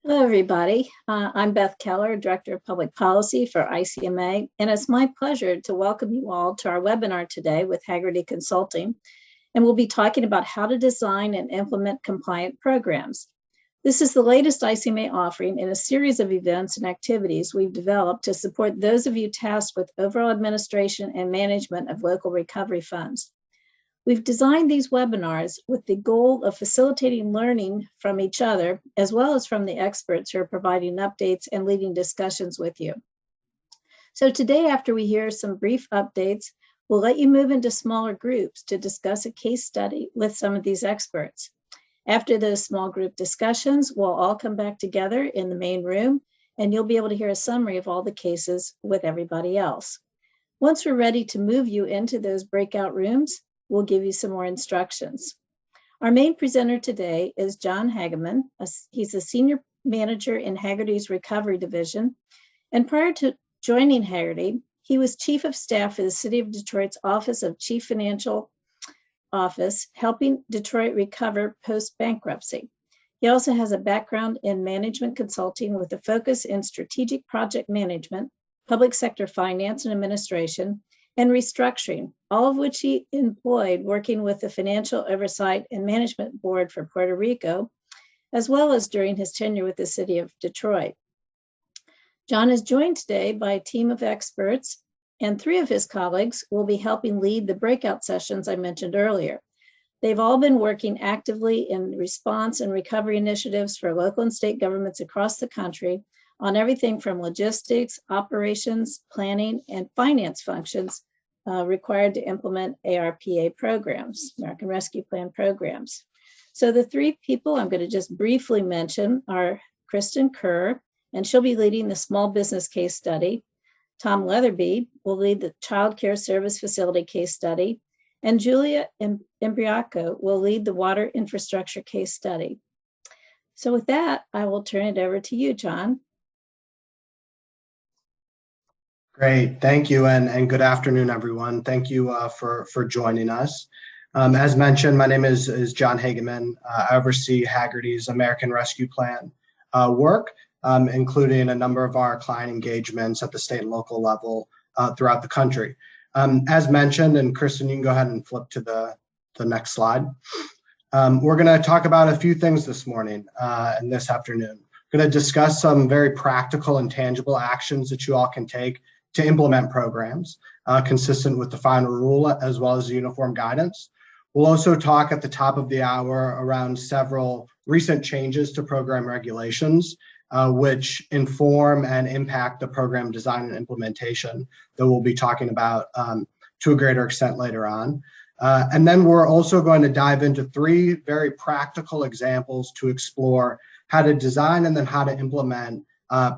Hello, everybody. I'm Beth Keller, Director of Public Policy for ICMA, and it's my pleasure to welcome you all to our webinar today with Hagerty Consulting, and we'll be talking about how to design and implement compliant programs. This is the latest ICMA offering in a series of events and activities we've developed to support those of you tasked with overall administration and management of local recovery funds. We've designed these webinars with the goal of facilitating learning from each other, as well as from the experts who are providing updates and leading discussions with you. So today, after we hear some brief updates, we'll let you move into smaller groups to discuss a case study with some of these experts. After those small group discussions, we'll all come back together in the main room, and you'll be able to hear a summary of all the cases with everybody else. Once we're ready to move you into those breakout rooms, we'll give you some more instructions. Our main presenter today is John Hageman. He's a senior manager in Hagerty's Recovery Division. And prior to joining Hagerty, he was chief of staff for the City of Detroit's Office of Chief Financial Office, helping Detroit recover post-bankruptcy. He also has a background in management consulting with a focus in strategic project management, public sector finance and administration, and restructuring, all of which he employed working with the Financial Oversight and Management Board for Puerto Rico, as well as during his tenure with the City of Detroit. John is joined today by a team of experts, and 3 of his colleagues will be helping lead the breakout sessions I mentioned earlier. They've all been working actively in response and recovery initiatives for local and state governments across the country on everything from logistics, operations, planning, and finance functions required to implement ARPA programs, American Rescue Plan programs. So the 3 people I'm going to just briefly mention are Kristen Kerr, and she'll be leading the small business case study. Tom Leatherby will lead the child care service facility case study, and Julia Imbriaco will lead the water infrastructure case study. So with that, I will turn it over to you, John. Great, thank you, and good afternoon, everyone. Thank you for joining us. As mentioned, my name is John Hageman. I oversee Hagerty's American Rescue Plan work, including a number of our client engagements at the state and local level throughout the country. As mentioned, and Kristen, you can go ahead and flip to the next slide. We're going to talk about a few things this morning and this afternoon. We're going to discuss some very practical and tangible actions that you all can take to implement programs consistent with the final rule as well as the uniform guidance. We'll also talk at the top of the hour around several recent changes to program regulations which inform and impact the program design and implementation that we'll be talking about to a greater extent later on. And then we're also going to dive into 3 very practical examples to explore how to design and then how to implement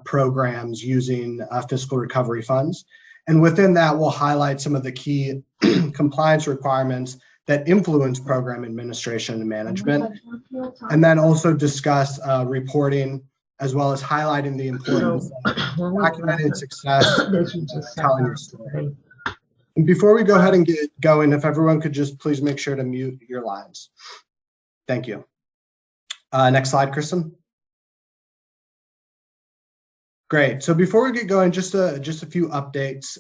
programs using fiscal recovery funds. And within that, we'll highlight some of the key compliance requirements that influence program administration and management, and then also discuss reporting, as well as highlighting the importance of documented success telling your story. And before we go ahead and get going, if everyone could just please make sure to mute your lines. Thank you. Next slide, Kristen. Great. So before we get going, just a few updates.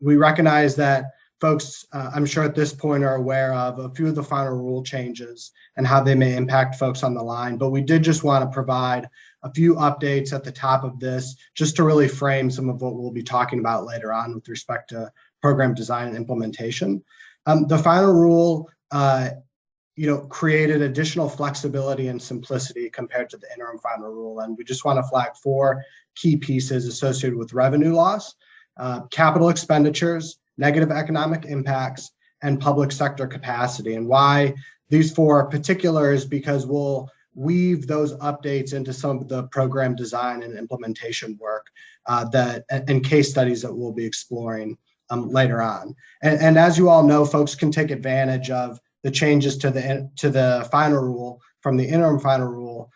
We recognize that folks, I'm sure at this point, are aware of a few of the final rule changes and how they may impact folks on the line. But we did just want to provide a few updates at the top of this, just to really frame some of what we'll be talking about later on with respect to program design and implementation. The final rule created additional flexibility and simplicity compared to the interim final rule. And we just want to flag 4 key pieces associated with revenue loss, capital expenditures, negative economic impacts, and public sector capacity. And why these 4 particular is because we'll weave those updates into some of the program design and implementation work and case studies that we'll be exploring later on. And as you all know, folks can take advantage of the changes to the final rule from the interim final rule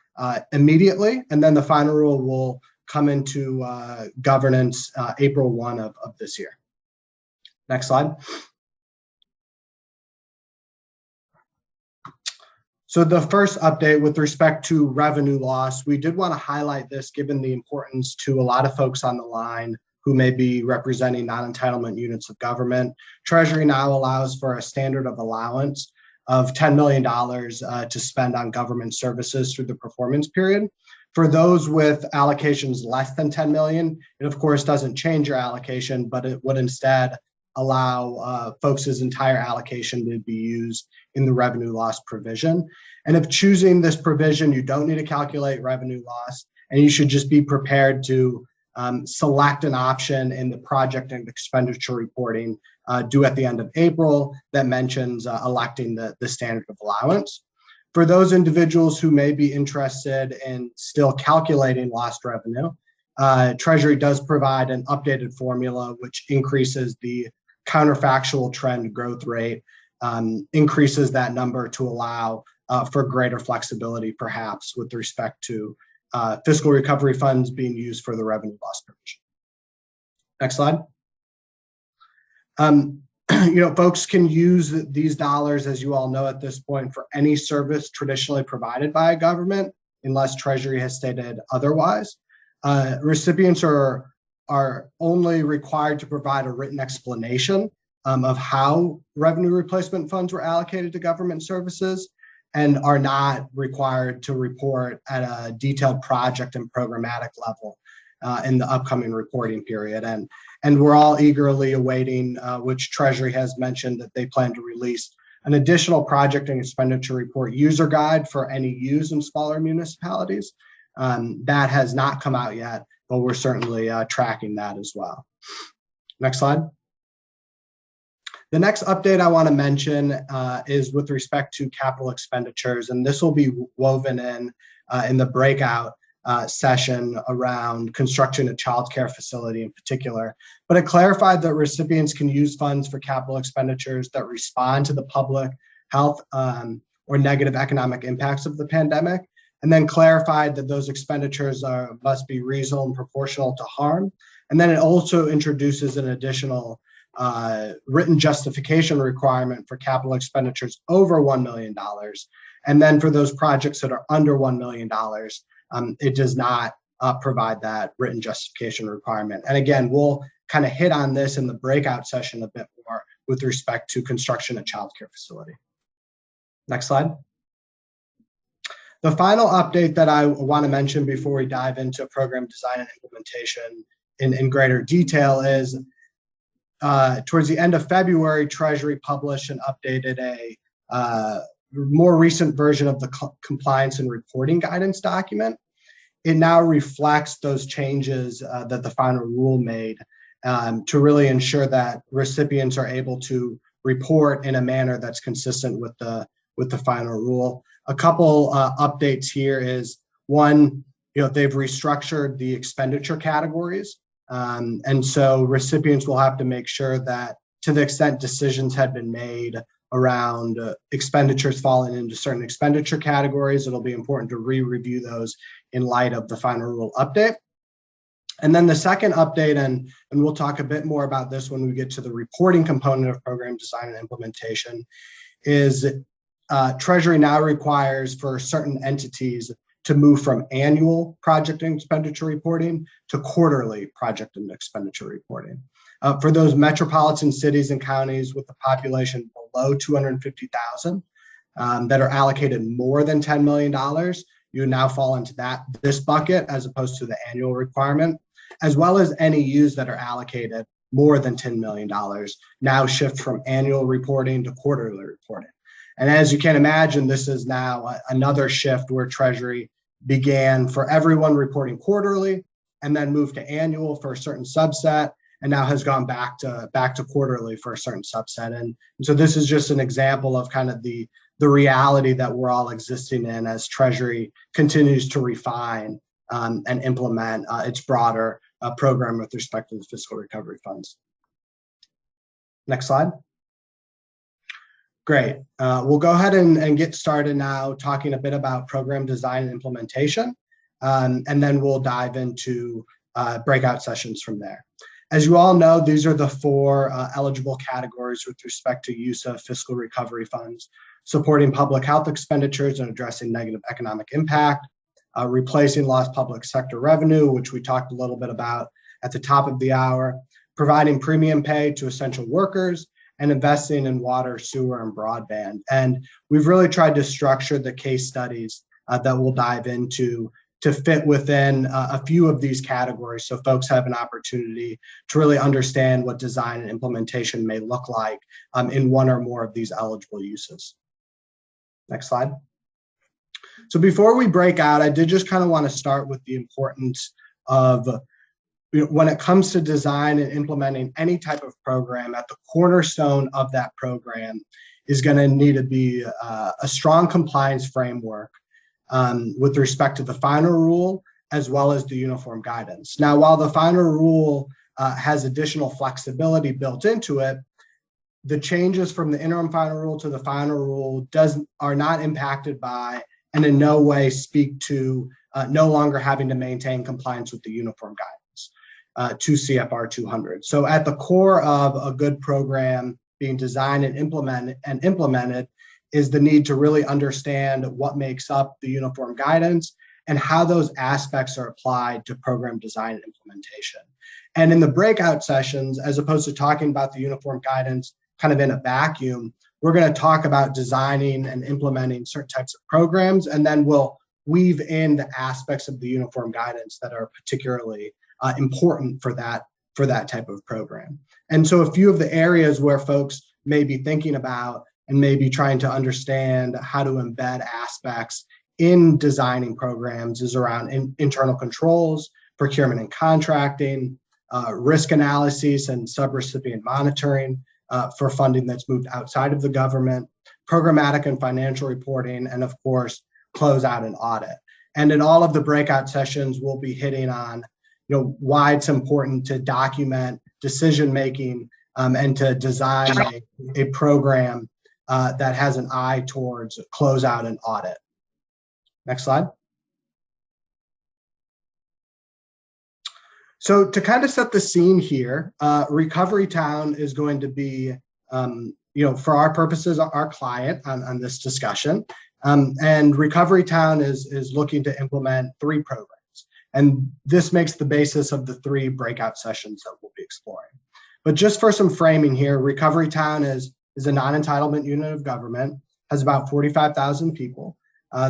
immediately, and then the final rule will come into governance April 1 of this year. Next slide. So the first update with respect to revenue loss, we did want to highlight this given the importance to a lot of folks on the line who may be representing non-entitlement units of government. Treasury now allows for a standard of allowance of $10 million to spend on government services through the performance period. For those with allocations less than 10 million, it of course doesn't change your allocation, but it would instead allow folks' entire allocation to be used in the revenue loss provision. And if choosing this provision, you don't need to calculate revenue loss, and you should just be prepared to select an option in the project and expenditure reporting due at the end of April that mentions electing the standard of allowance. For those individuals who may be interested in still calculating lost revenue, Treasury does provide an updated formula which increases the counterfactual trend growth rate, increases that number to allow for greater flexibility, perhaps, with respect to fiscal recovery funds being used for the revenue loss provision. Next slide. Folks can use these dollars, as you all know at this point, for any service traditionally provided by a government, unless Treasury has stated otherwise. Recipients are only required to provide a written explanation of how revenue replacement funds were allocated to government services, and are not required to report at a detailed project and programmatic level in the upcoming reporting period. And we're all eagerly awaiting, which Treasury has mentioned that they plan to release an additional project and expenditure report user guide for NEUs in smaller municipalities. That has not come out yet, but we're certainly tracking that as well. Next slide. The next update I want to mention is with respect to capital expenditures, and this will be woven in the breakout session around construction a child care facility in particular. But it clarified that recipients can use funds for capital expenditures that respond to the public health or negative economic impacts of the pandemic, and then clarified that those expenditures must be reasonable and proportional to harm. And then it also introduces an additional written justification requirement for capital expenditures over $1 million. And then for those projects that are under $1 million, it does not provide that written justification requirement. And again, we'll kind of hit on this in the breakout session a bit more with respect to construction at child care facility. Next slide. The final update that I want to mention before we dive into program design and implementation in greater detail is towards the end of February, Treasury published and updated a more recent version of the compliance and reporting guidance document. It now reflects those changes that the final rule made to really ensure that recipients are able to report in a manner that's consistent with the final rule. A couple updates here is one, they've restructured the expenditure categories. And so recipients will have to make sure that to the extent decisions had been made around expenditures falling into certain expenditure categories, it'll be important to re-review those in light of the final rule update. And then the second update, and we'll talk a bit more about this when we get to the reporting component of program design and implementation, is Treasury now requires for certain entities to move from annual project and expenditure reporting to quarterly project and expenditure reporting. For those metropolitan cities and counties with a population below 250,000 that are allocated more than $10 million, you now fall into this bucket as opposed to the annual requirement, as well as NEUs that are allocated more than $10 million now shift from annual reporting to quarterly reporting. And as you can imagine, this is now another shift where Treasury began for everyone reporting quarterly and then moved to annual for a certain subset, and now has gone back to quarterly for a certain subset. And so this is just an example of kind of the reality that we're all existing in as Treasury continues to refine and implement its broader program with respect to the fiscal recovery funds. Next slide. Great. We'll go ahead and get started now talking a bit about program design and implementation, and then we'll dive into breakout sessions from there. As you all know, these are the four eligible categories with respect to use of fiscal recovery funds: supporting public health expenditures and addressing negative economic impact, replacing lost public sector revenue, which we talked a little bit about at the top of the hour, providing premium pay to essential workers, and investing in water, sewer, and broadband. And we've really tried to structure the case studies that we'll dive into to fit within a few of these categories, so folks have an opportunity to really understand what design and implementation may look like in one or more of these eligible uses. Next slide. So before we break out, I did just kind of want to start with the importance of, when it comes to design and implementing any type of program, at the cornerstone of that program is going to need to be a strong compliance framework with respect to the final rule as well as the uniform guidance. Now, while the final rule has additional flexibility built into it, the changes from the interim final rule to the final rule are not impacted by, and in no way speak to, no longer having to maintain compliance with the uniform guidance to CFR 200. So at the core of a good program being designed and implemented is the need to really understand what makes up the uniform guidance and how those aspects are applied to program design and implementation. And in the breakout sessions, as opposed to talking about the uniform guidance kind of in a vacuum, we're going to talk about designing and implementing certain types of programs, and then we'll weave in the aspects of the uniform guidance that are particularly important for that type of program. And so a few of the areas where folks may be thinking about and maybe trying to understand how to embed aspects in designing programs is around internal controls, procurement and contracting, risk analyses and subrecipient monitoring for funding that's moved outside of the government, programmatic and financial reporting, and of course, closeout and audit. And in all of the breakout sessions, we'll be hitting on why it's important to document decision-making and to design a program that has an eye towards closeout and audit. Next slide. So to kind of set the scene here, Recovery Town is going to be, for our purposes, our client on this discussion. And Recovery Town is looking to implement 3 programs. And this makes the basis of the 3 breakout sessions that we'll be exploring. But just for some framing here, Recovery Town is a non-entitlement unit of government, has about 45,000 people.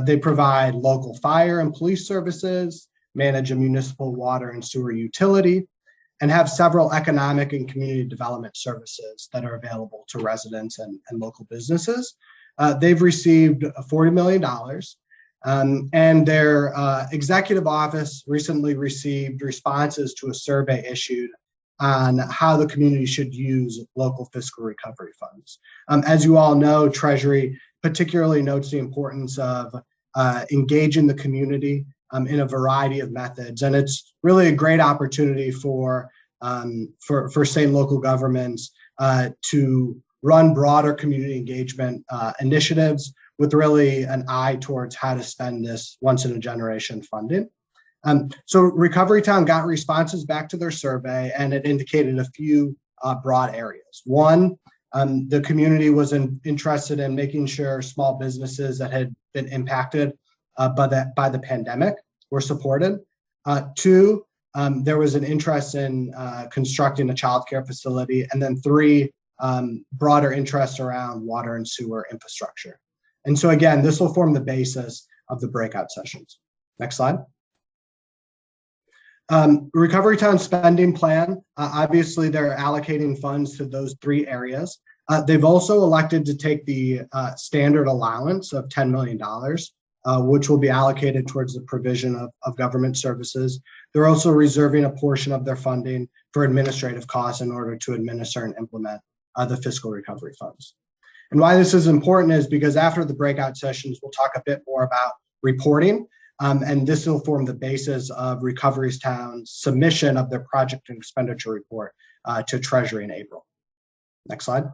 They provide local fire and police services, manage a municipal water and sewer utility, and have several economic and community development services that are available to residents and local businesses. They've received $40 million, and their executive office recently received responses to a survey issued on how the community should use local fiscal recovery funds. As you all know, Treasury particularly notes the importance of engaging the community in a variety of methods, and it's really a great opportunity for state and local governments to run broader community engagement initiatives with really an eye towards how to spend this once-in-a-generation funding. So Recovery Town got responses back to their survey, and it indicated a few broad areas. One, the community was interested in making sure small businesses that had been impacted by the pandemic were supported. 2, there was an interest in constructing a childcare facility. And then 3, broader interest around water and sewer infrastructure. And so again, this will form the basis of the breakout sessions. Next slide. Recovery Town spending plan, obviously they're allocating funds to those 3 areas. They've also elected to take the standard allowance of $10 million, which will be allocated towards the provision of government services. They're also reserving a portion of their funding for administrative costs in order to administer and implement the fiscal recovery funds. And why this is important is because after the breakout sessions, we'll talk a bit more about reporting. And this will form the basis of Recovery Town's submission of their project and expenditure report to Treasury in April. Next slide.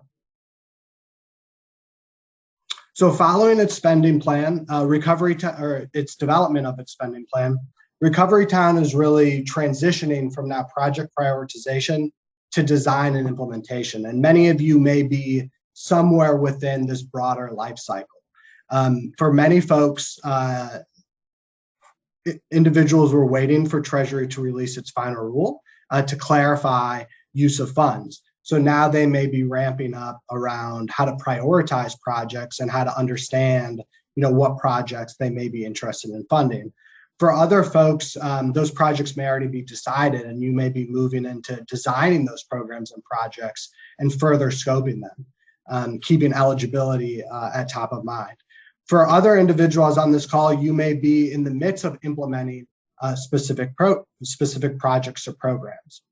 So following its spending plan, its development of its spending plan, Recovery Town is really transitioning from that project prioritization to design and implementation. And many of you may be somewhere within this broader life cycle. For many folks, individuals were waiting for Treasury to release its final rule to clarify use of funds. So now they may be ramping up around how to prioritize projects and how to understand, what projects they may be interested in funding. For other folks, those projects may already be decided, and you may be moving into designing those programs and projects and further scoping them, keeping eligibility at top of mind. For other individuals on this call, you may be in the midst of implementing specific projects or programs.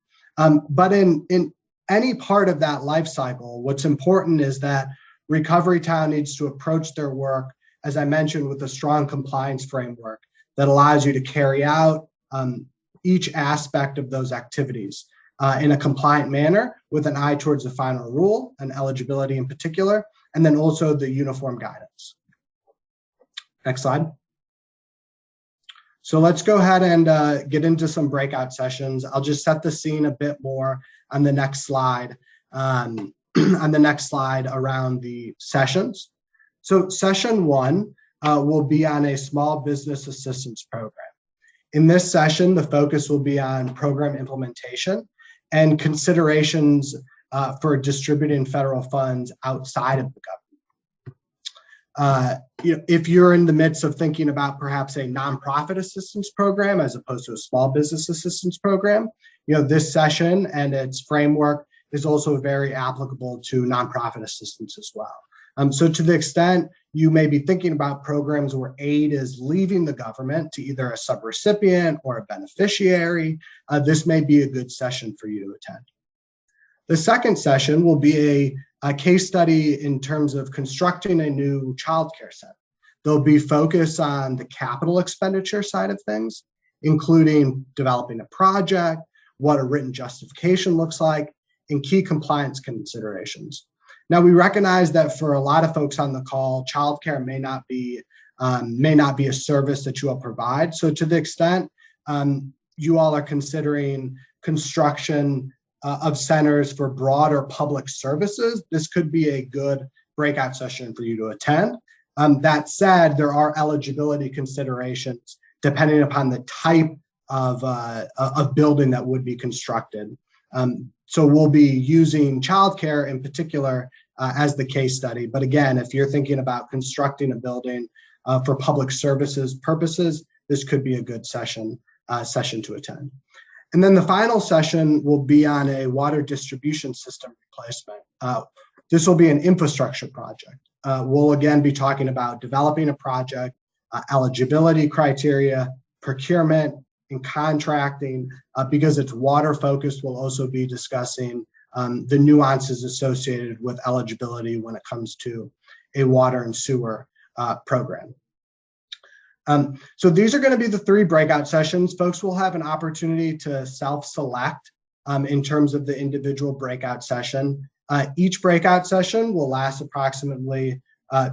But in any part of that life cycle, what's important is that Recovery Town needs to approach their work, as I mentioned, with a strong compliance framework that allows you to carry out each aspect of those activities in a compliant manner with an eye towards the final rule and eligibility in particular, and then also the uniform guidance. Next slide. So let's go ahead and get into some breakout sessions. I'll just set the scene a bit more on the next slide, around the sessions. So session 1 will be on a small business assistance program. In this session, the focus will be on program implementation and considerations for distributing federal funds outside of the government. If you're in the midst of thinking about perhaps a nonprofit assistance program as opposed to a small business assistance program, this session and its framework is also very applicable to nonprofit assistance as well. So to the extent you may be thinking about programs where aid is leaving the government to either a subrecipient or a beneficiary, this may be a good session for you to attend. The second session will be a case study in terms of constructing a new childcare center. There'll be focus on the capital expenditure side of things, including developing a project, what a written justification looks like, and key compliance considerations. Now, we recognize that for a lot of folks on the call, childcare may not be a service that you all provide. So to the extent you all are considering construction of centers for broader public services, this could be a good breakout session for you to attend. That said, there are eligibility considerations depending upon the type of building that would be constructed. So we'll be using childcare in particular as the case study. But again, if you're thinking about constructing a building for public services purposes, this could be a good session to attend. And then the final session will be on a water distribution system replacement. This will be an infrastructure project. We'll again be talking about developing a project, eligibility criteria, procurement, and contracting. Because it's water focused, we'll also be discussing the nuances associated with eligibility when it comes to a water and sewer program. So these are going to be the 3 breakout sessions. Folks will have an opportunity to self-select in terms of the individual breakout session. Each breakout session will last approximately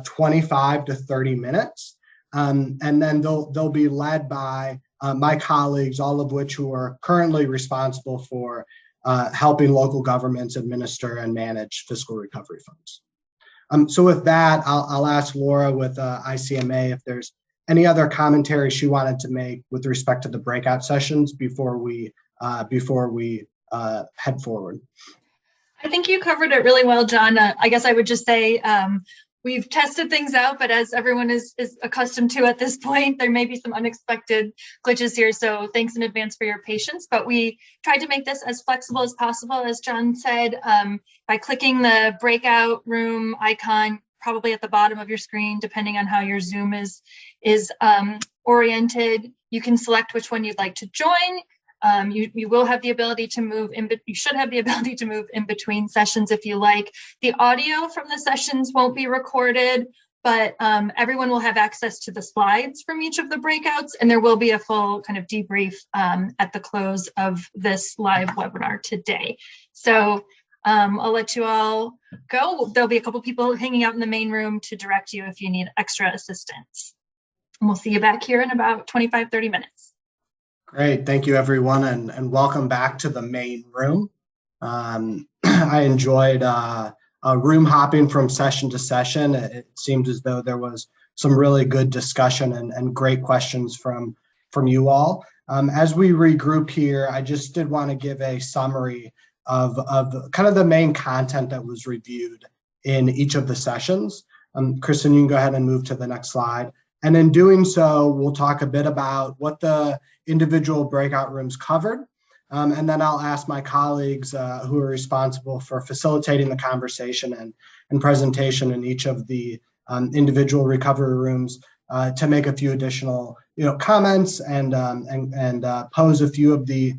25 to 30 minutes. And then they'll be led by my colleagues, all of which who are currently responsible for helping local governments administer and manage fiscal recovery funds. So with that, I'll ask Laura with ICMA if there's any other commentary she wanted to make with respect to the breakout sessions before we head forward. I think you covered it really well, John. I guess I would just say we've tested things out, but as everyone is accustomed to at this point, there may be some unexpected glitches here. So thanks in advance for your patience. But we tried to make this as flexible as possible, as John said, by clicking the breakout room icon, probably at the bottom of your screen, depending on how your Zoom is oriented. You can select which one you'd like to join. You will have the ability to move in, but you should have the ability to move in between sessions if you like. The audio from the sessions won't be recorded, but everyone will have access to the slides from each of the breakouts, and there will be a full kind of debrief at the close of this live webinar today. So I'll let you all go. There'll be a couple people hanging out in the main room to direct you if you need extra assistance. And we'll see you back here in about 25, 30 minutes. Great, thank you everyone, and welcome back to the main room. I enjoyed room hopping from session to session. It seemed as though there was some really good discussion and great questions from you all. As we regroup here, I just did want to give a summary of kind of the main content that was reviewed in each of the sessions. Kristen, you can go ahead and move to the next slide. And in doing so, we'll talk a bit about what the individual breakout rooms covered. And then I'll ask my colleagues who are responsible for facilitating the conversation and presentation in each of the individual recovery rooms to make a few additional comments and pose a few of the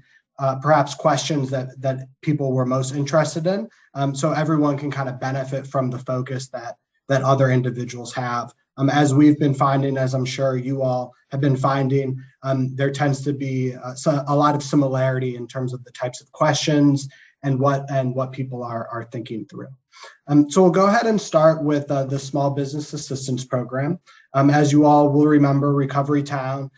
perhaps questions that people were most interested in, so everyone can kind of benefit from the focus that other individuals have. As we've been finding, as I'm sure you all have been finding, there tends to be a lot of similarity in terms of the types of questions and what people are thinking through. So we'll go ahead and start with the Small Business Assistance Program. As you all will remember, Recovery Town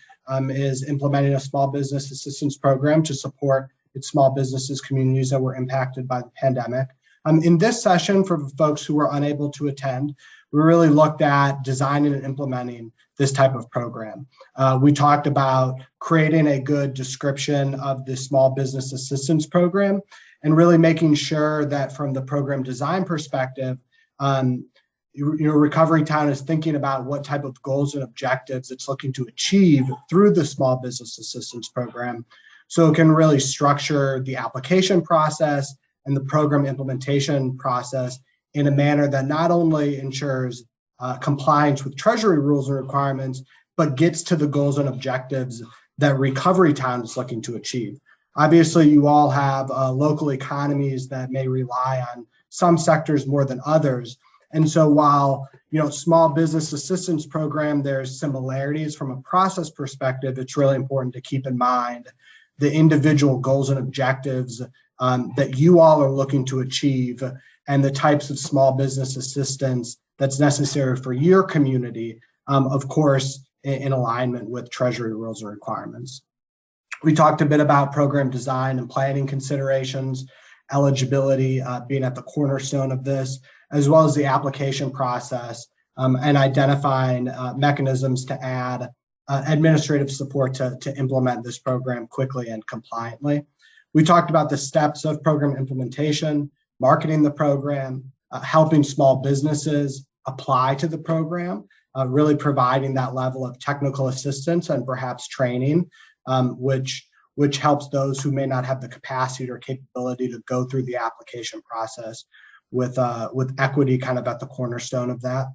is implementing a small business assistance program to support its small businesses communities that were impacted by the pandemic. In this session, for folks who were unable to attend, we really looked at designing and implementing this type of program. We talked about creating a good description of the small business assistance program and really making sure that from the program design perspective, Recovery Town is thinking about what type of goals and objectives it's looking to achieve through the small business assistance program, so it can really structure the application process and the program implementation process in a manner that not only ensures compliance with Treasury rules and requirements, but gets to the goals and objectives that Recovery Town is looking to achieve. Obviously, you all have local economies that may rely on some sectors more than others. And so while, small business assistance program, there's similarities from a process perspective, it's really important to keep in mind the individual goals and objectives that you all are looking to achieve and the types of small business assistance that's necessary for your community, of course, in alignment with Treasury rules and requirements. We talked a bit about program design and planning considerations, eligibility being at the cornerstone of this, as well as the application process and identifying mechanisms to add administrative support to implement this program quickly and compliantly. We talked about the steps of program implementation, marketing the program, helping small businesses apply to the program, really providing that level of technical assistance and perhaps training, which helps those who may not have the capacity or capability to go through the application process with equity kind of at the cornerstone of that.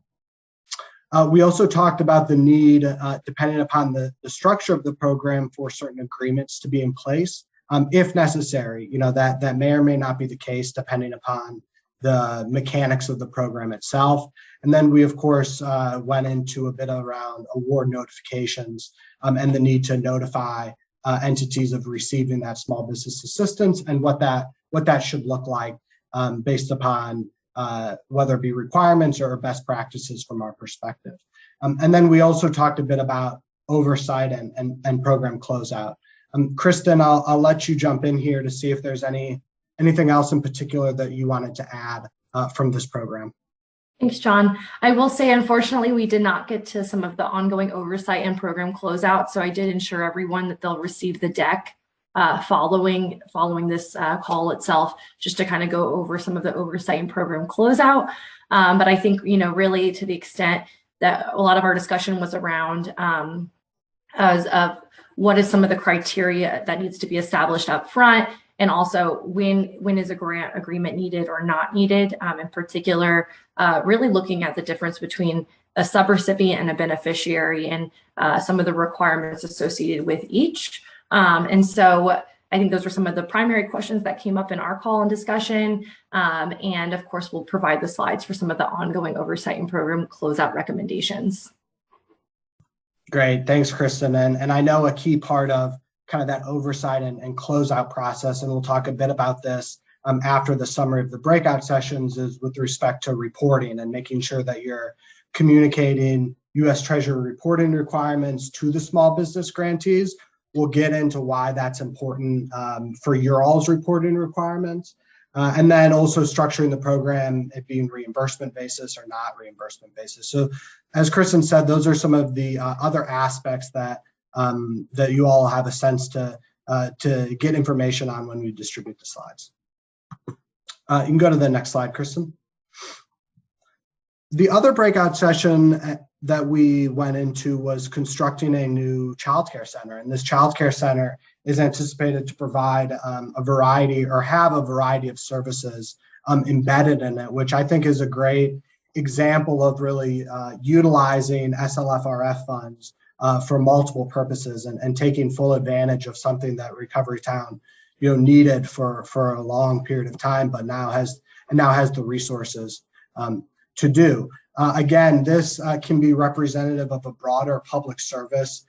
We also talked about the need, depending upon the structure of the program, for certain agreements to be in place, if necessary. That may or may not be the case depending upon the mechanics of the program itself. And then we, of course, went into a bit around award notifications and the need to notify entities of receiving that small business assistance and what that should look like based upon whether it be requirements or best practices from our perspective. And then we also talked a bit about oversight and program closeout. Kristen, I'll let you jump in here to see if there's anything else in particular that you wanted to add from this program. Thanks, John. I will say, unfortunately, we did not get to some of the ongoing oversight and program closeout. So I did ensure everyone that they'll receive the deck following this call itself, just to kind of go over some of the oversight and program closeout. But I think, really to the extent that a lot of our discussion was around as of what is some of the criteria that needs to be established up front, and also when is a grant agreement needed or not needed, in particular, really looking at the difference between a subrecipient and a beneficiary and some of the requirements associated with each. And so I think those were some of the primary questions that came up in our call and discussion. And of course, we'll provide the slides for some of the ongoing oversight and program closeout recommendations. Great, thanks, Kristen. And I know a key part of kind of that oversight and closeout process, and we'll talk a bit about this after the summary of the breakout sessions, is with respect to reporting and making sure that you're communicating U.S. Treasury reporting requirements to the small business grantees, we'll get into why that's important for your all's reporting requirements. And then also structuring the program, it being reimbursement basis or not reimbursement basis. So as Kristen said, those are some of the other aspects that that you all have a sense to get information on when we distribute the slides. You can go to the next slide, Kristen. The other breakout session that we went into was constructing a new childcare center. And this childcare center is anticipated to provide a variety or have a variety of services embedded in it, which I think is a great example of really utilizing SLFRF funds for multiple purposes and taking full advantage of something that Recovery Town needed for a long period of time, but now has the resources to do. Again, this can be representative of a broader public service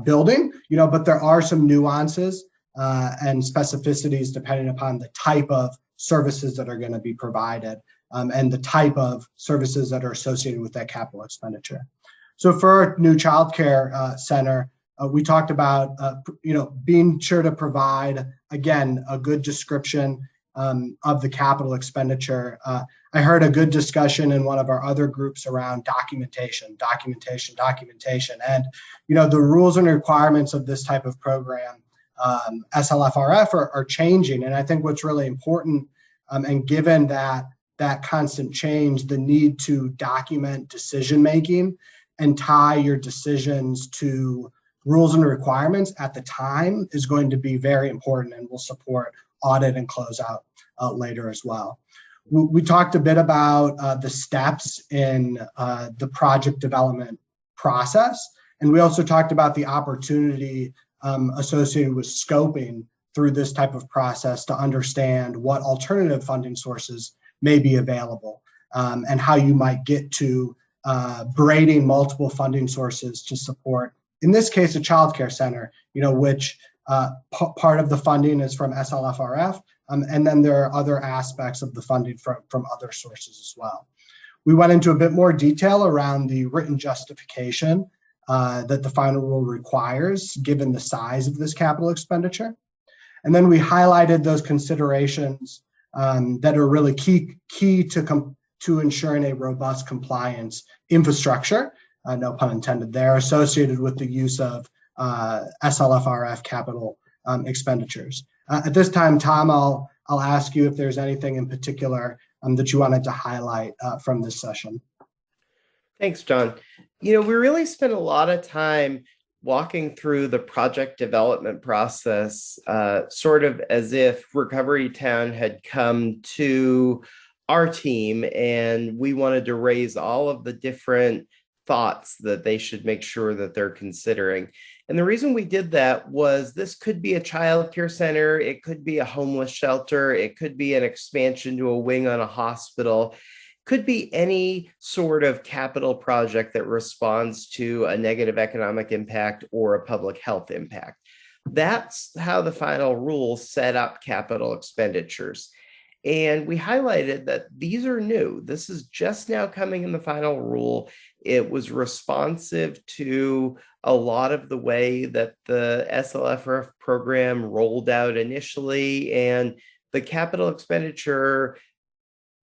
building, but there are some nuances and specificities depending upon the type of services that are going to be provided and the type of services that are associated with that capital expenditure. So for our new childcare center, we talked about being sure to provide, again, a good description of the capital expenditure. I heard a good discussion in one of our other groups around documentation. And, the rules and requirements of this type of program, SLFRF, are changing. And I think what's really important, and given that constant change, the need to document decision-making and tie your decisions to rules and requirements at the time is going to be very important, and will support audit and closeout later as well. We talked a bit about the steps in the project development process, and we also talked about the opportunity associated with scoping through this type of process to understand what alternative funding sources may be available and how you might get to braiding multiple funding sources to support, in this case, a childcare center, which part of the funding is from SLFRF, and then there are other aspects of the funding from other sources as well. We went into a bit more detail around the written justification that the final rule requires, given the size of this capital expenditure. And then we highlighted those considerations that are really key to ensuring a robust compliance infrastructure, no pun intended there, associated with the use of SLFRF capital expenditures. At this time, Tom, I'll ask you if there's anything in particular that you wanted to highlight from this session. Thanks, John. We really spent a lot of time walking through the project development process, sort of as if Recovery Town had come to our team and we wanted to raise all of the different thoughts that they should make sure that they're considering. And the reason we did that was this could be a child care center, it could be a homeless shelter, it could be an expansion to a wing on a hospital, could be any sort of capital project that responds to a negative economic impact or a public health impact. That's how the final rule set up capital expenditures. And we highlighted that these are new. This is just now coming in the final rule. It was responsive to a lot of the way that the SLFRF program rolled out initially, and the capital expenditure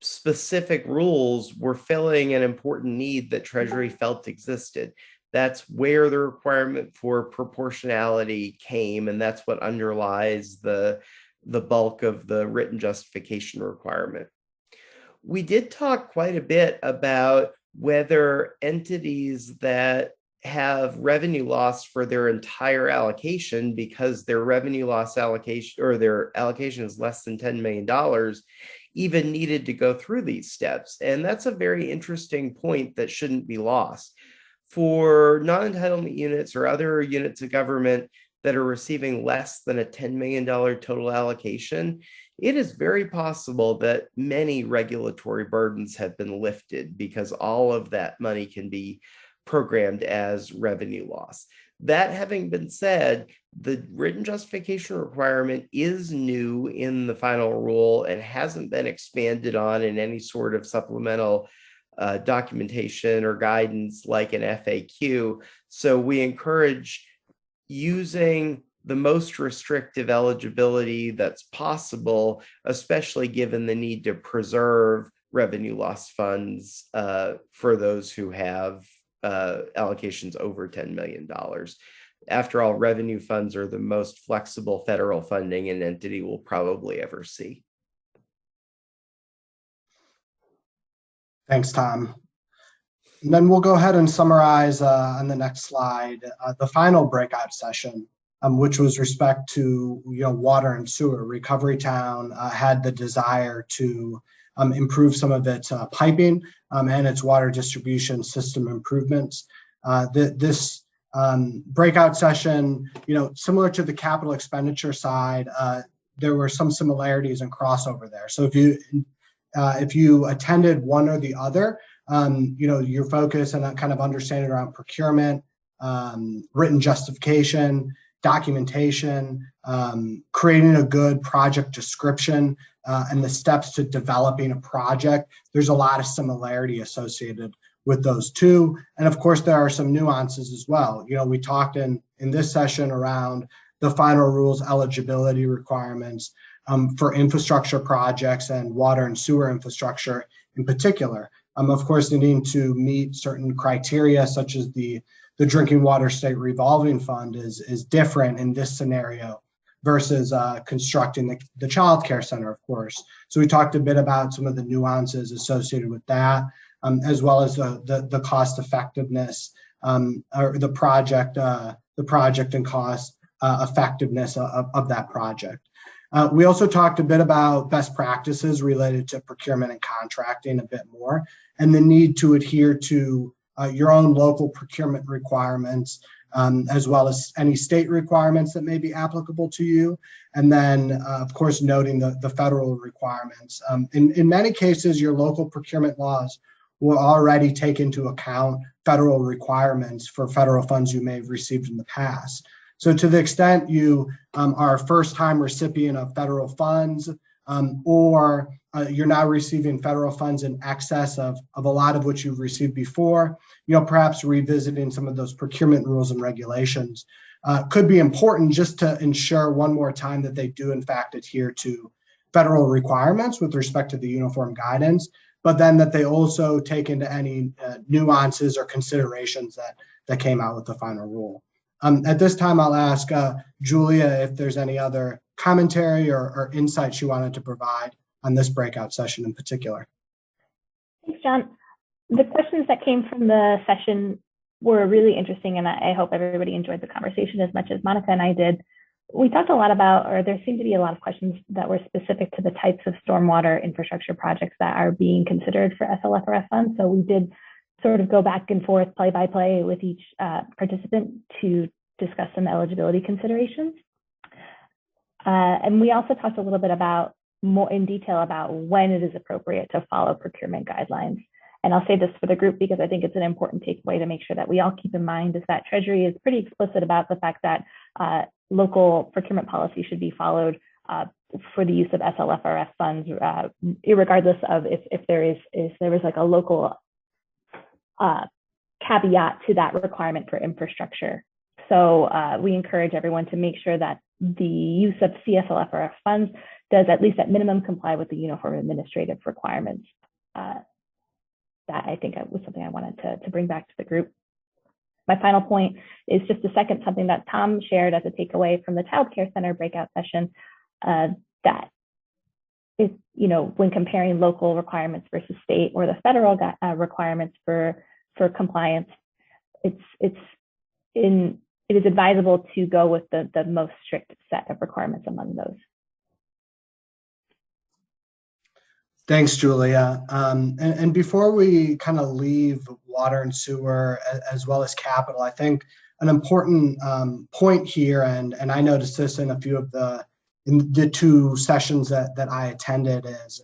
specific rules were filling an important need that Treasury felt existed. That's where the requirement for proportionality came, and that's what underlies the bulk of the written justification requirement. We did talk quite a bit about whether entities that have revenue loss for their entire allocation, because their revenue loss allocation or their allocation is less than $10 million, even needed to go through these steps. And that's a very interesting point that shouldn't be lost. For non-entitlement units or other units of government that are receiving less than a $10 million total allocation, it is very possible that many regulatory burdens have been lifted because all of that money can be programmed as revenue loss. That having been said, the written justification requirement is new in the final rule and hasn't been expanded on in any sort of supplemental documentation or guidance like an FAQ. So we encourage using the most restrictive eligibility that's possible, especially given the need to preserve revenue loss funds for those who have allocations over $10 million. After all, revenue funds are the most flexible federal funding an entity will probably ever see. Thanks, Tom. And then we'll go ahead and summarize on the next slide the final breakout session, which was respect to water and sewer. Recovery Town had the desire to improve some of its piping and its water distribution system improvements. This breakout session, similar to the capital expenditure side, there were some similarities and crossover there. So if you attended one or the other, your focus and kind of understanding around procurement, written justification, documentation, creating a good project description, and the steps to developing a project, there's a lot of similarity associated with those two. And of course, there are some nuances as well. We talked in this session around the final rules eligibility requirements for infrastructure projects and water and sewer infrastructure in particular. Of course, needing to meet certain criteria, such as the Drinking Water State Revolving Fund is different in this scenario versus constructing the child care center, of course. So we talked a bit about some of the nuances associated with that, as well as the cost effectiveness or the project and cost effectiveness of that project. We also talked a bit about best practices related to procurement and contracting a bit more, and the need to adhere to your own local procurement requirements, as well as any state requirements that may be applicable to you. And then, of course, noting the federal requirements. In many cases, your local procurement laws will already take into account federal requirements for federal funds you may have received in the past. So to the extent you are a first-time recipient of federal funds, or you're now receiving federal funds in excess of a lot of what you've received before, perhaps revisiting some of those procurement rules and regulations could be important, just to ensure one more time that they do in fact adhere to federal requirements with respect to the uniform guidance, but then that they also take into any nuances or considerations that came out with the final rule. At this time, I'll ask Julia if there's any other commentary or insights you wanted to provide on this breakout session in particular. Thanks, John. The questions that came from the session were really interesting, and I hope everybody enjoyed the conversation as much as Monica and I did. We talked a lot about, or there seemed to be a lot of questions that were specific to the types of stormwater infrastructure projects that are being considered for SLFRF funds. So we did sort of go back and forth play by play with each participant to discuss some eligibility considerations. And we also talked a little bit about more in detail about when it is appropriate to follow procurement guidelines. And I'll say this for the group because I think it's an important takeaway to make sure that we all keep in mind is that Treasury is pretty explicit about the fact that local procurement policy should be followed for the use of SLFRF funds, irregardless of if there was like a local caveat to that requirement for infrastructure. So we encourage everyone to make sure that the use of CSLFRF funds does at least at minimum comply with the uniform administrative requirements. That I think was something I wanted to bring back to the group. My final point is just to second something that Tom shared as a takeaway from the Child Care Center breakout session, that is, when comparing local requirements versus state or the federal requirements for compliance, it is advisable to go with the most strict set of requirements among those. Thanks, Julia. And before we kind of leave water and sewer as well as capital, I think an important point here, and I noticed this in a few of the two sessions that I attended, is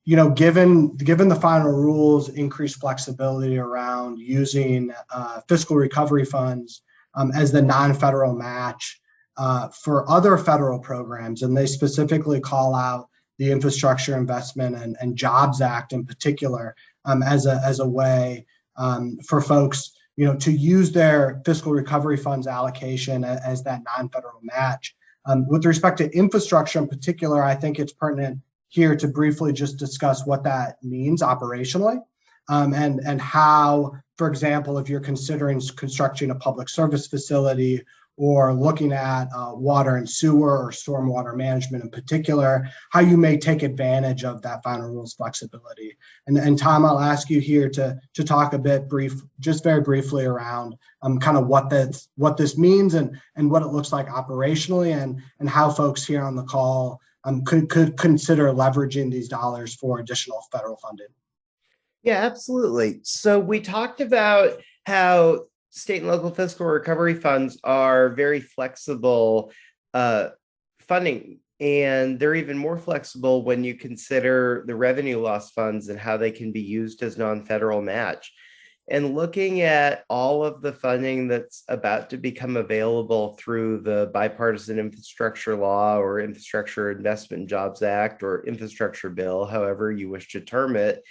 given the final rules, increased flexibility around using fiscal recovery funds as the non-federal match for other federal programs, and they specifically call out the Infrastructure Investment and Jobs Act in particular as a way for folks to use their fiscal recovery funds allocation as that non-federal match. With respect to infrastructure in particular, I think it's pertinent here to briefly just discuss what that means operationally, and how, for example, if you're considering constructing a public service facility or looking at water and sewer or stormwater management in particular, how you may take advantage of that final rules flexibility. And Tom, I'll ask you here to talk a bit just very briefly around kind of what this means and what it looks like operationally, and how folks here on the call could consider leveraging these dollars for additional federal funding. Yeah, absolutely. So we talked about how state and local fiscal recovery funds are very flexible funding, and they're even more flexible when you consider the revenue loss funds and how they can be used as non-federal match. And looking at all of the funding that's about to become available through the Bipartisan Infrastructure Law or Infrastructure Investment and Jobs Act or Infrastructure Bill, however you wish to term it,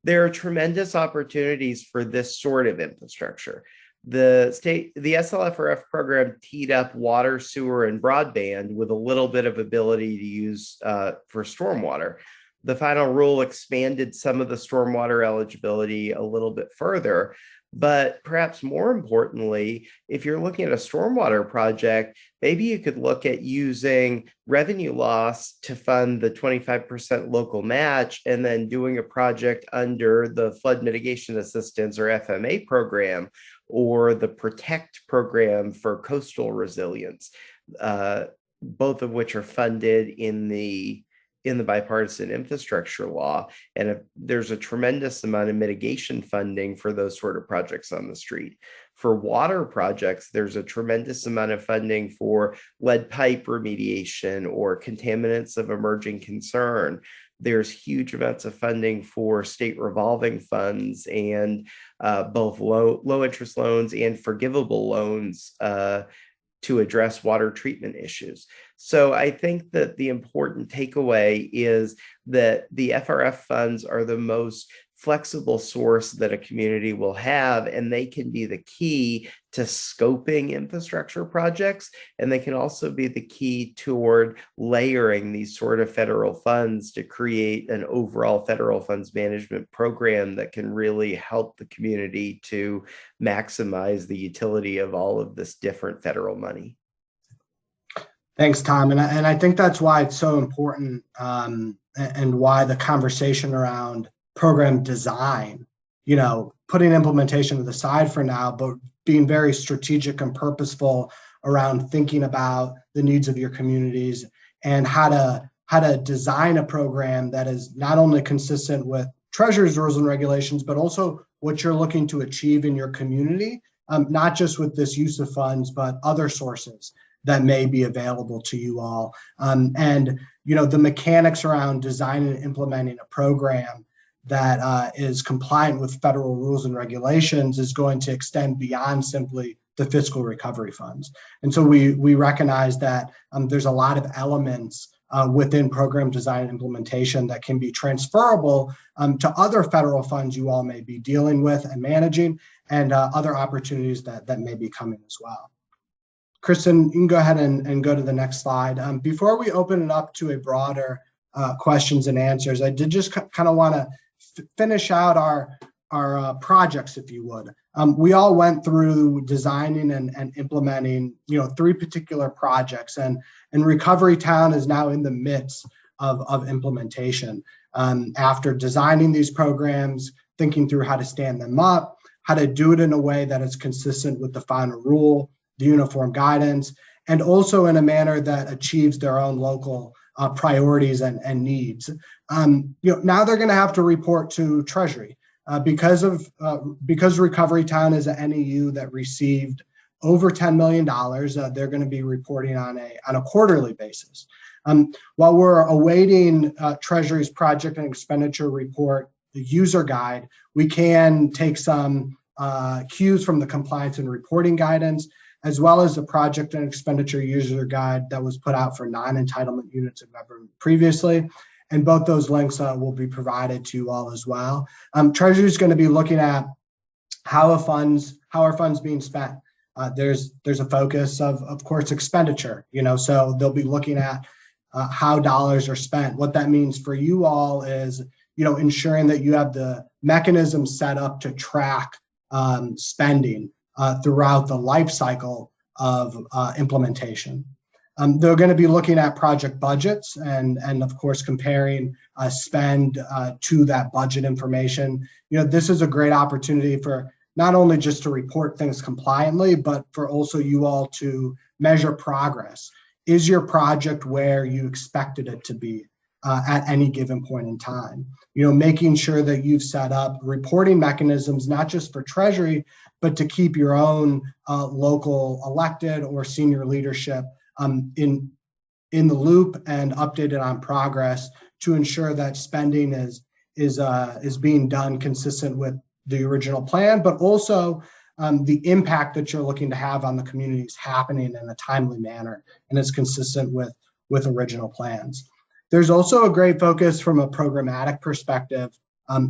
there are tremendous opportunities for this sort of infrastructure. The SLFRF program teed up water, sewer, and broadband with a little bit of ability to use for stormwater. The final rule expanded some of the stormwater eligibility a little bit further. But perhaps more importantly, if you're looking at a stormwater project, maybe you could look at using revenue loss to fund the 25% local match and then doing a project under the Flood Mitigation Assistance or FMA program or the PROTECT program for coastal resilience, both of which are funded in the bipartisan infrastructure law. And there's a tremendous amount of mitigation funding for those sort of projects on the street. For water projects, there's a tremendous amount of funding for lead pipe remediation or contaminants of emerging concern. There's huge amounts of funding for state revolving funds and both low interest loans and forgivable loans to address water treatment issues. So I think that the important takeaway is that the FRF funds are the most flexible source that a community will have, and they can be the key to scoping infrastructure projects, and they can also be the key toward layering these sort of federal funds to create an overall federal funds management program that can really help the community to maximize the utility of all of this different federal money. Thanks, Tom. And I think that's why it's so important, and why the conversation around program design, putting implementation to the side for now, but being very strategic and purposeful around thinking about the needs of your communities and how to design a program that is not only consistent with Treasury's rules and regulations, but also what you're looking to achieve in your community, not just with this use of funds, but other sources that may be available to you all. And the mechanics around designing and implementing a program that is compliant with federal rules and regulations is going to extend beyond simply the fiscal recovery funds. And so we recognize that there's a lot of elements within program design and implementation that can be transferable to other federal funds you all may be dealing with and managing, and other opportunities that may be coming as well. Kristen, you can go ahead and go to the next slide. Before we open it up to a broader questions and answers, I did just kind of want to finish out our projects, if you would. We all went through designing and implementing, 3 particular projects, and Recovery Town is now in the midst of implementation. After designing these programs, thinking through how to stand them up, how to do it in a way that is consistent with the final rule, the uniform guidance, and also in a manner that achieves their own local priorities and needs. Now they're going to have to report to Treasury because Recovery Town is an NEU that received over $10 million. They're going to be reporting on a quarterly basis. While we're awaiting Treasury's project and expenditure report, the user guide, we can take some cues from the compliance and reporting guidance, as well as the project and expenditure user guide that was put out for non-entitlement units of government previously. And both those links will be provided to you all as well. Treasury is going to be looking at How are funds being spent? There's a focus of course, expenditure, so they'll be looking at how dollars are spent. What that means for you all is, ensuring that you have the mechanism set up to track spending throughout the life cycle of implementation. They're going to be looking at project budgets and of course comparing spend to that budget information. This is a great opportunity for not only just to report things compliantly, but for also you all to measure progress. Is your project where you expected it to be at any given point in time? Making sure that you've set up reporting mechanisms, not just for Treasury, but to keep your own local elected or senior leadership in the loop and updated on progress to ensure that spending is being done consistent with the original plan, but also the impact that you're looking to have on the community is happening in a timely manner and is consistent with original plans. There's also a great focus from a programmatic perspective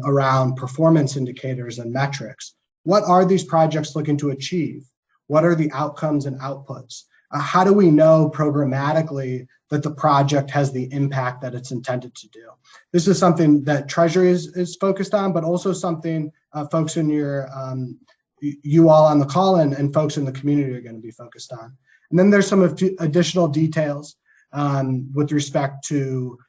around performance indicators and metrics. What are these projects looking to achieve? What are the outcomes and outputs? How do we know programmatically that the project has the impact that it's intended to do? This is something that Treasury is focused on, but also something folks in you all on the call and folks in the community are going to be focused on. And then there's some additional details with respect to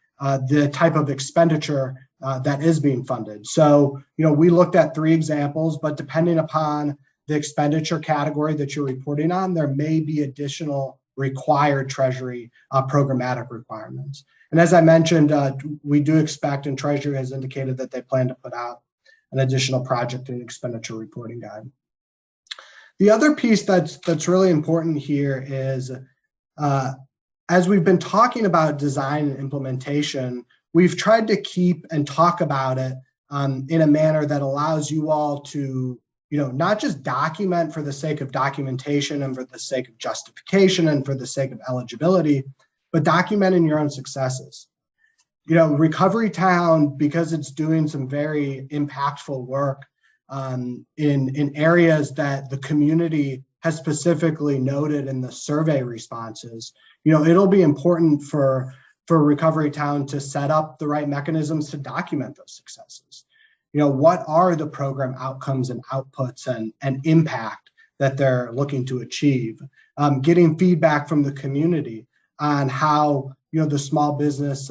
the type of expenditure that is being funded. So, we looked at 3 examples, but depending upon the expenditure category that you're reporting on, there may be additional required Treasury programmatic requirements. And as I mentioned, we do expect, and Treasury has indicated that they plan to put out an additional project and expenditure reporting guide. The other piece that's really important here is, as we've been talking about design and implementation, we've tried to keep and talk about it in a manner that allows you all to, not just document for the sake of documentation and for the sake of justification and for the sake of eligibility, but documenting your own successes. Recovery Town, because it's doing some very impactful work in areas that the community has specifically noted in the survey responses, it'll be important for Recovery Town to set up the right mechanisms to document those successes. What are the program outcomes and outputs and impact that they're looking to achieve? Getting feedback from the community on how the small business